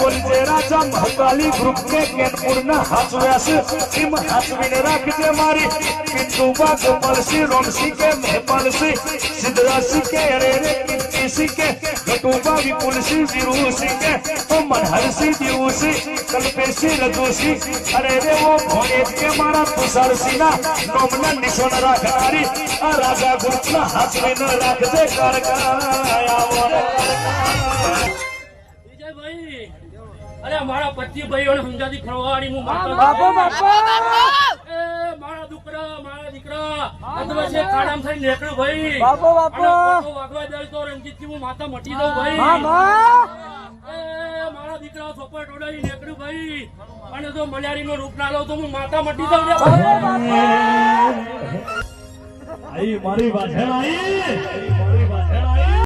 बोलजे राजा महकाली group के केनपुर न हाचव्यास team हाचवीने राखजे मारी किंतु बाग मलसी रोमसी के महपालसी सिद्धरासी के रे किंतीसी के गटुबा विपुलसी विरुसी के ओ मनहरसी दिवसी कल्पेसी रजूसी अरे रे वो भोनेत के मारा तुषारसी ना नोमना निशोन राखनारी आ राजा ग्रुप न हाचवीने राखजे कारकाया अरे हमारा 25 भाईओ ने समझा दी फरवाड़ी मु माता बापा बापा ए मारा દીકરા અદવસે કાડામ થઈ નીકળ્યો ભાઈ બાપા બાપા ફોટો વાગવા દે તો રંજીત થી હું માતા મટી દઉં ભાઈ મામા એ મારા દીકરા સોપર ટોડાઈ નીકળ્યો ભાઈ અને જો મલ્યારી નો રૂપ ના લો તો હું માતા મટી દઉં રે ભાઈ आई मारी बात है आई मारी बात है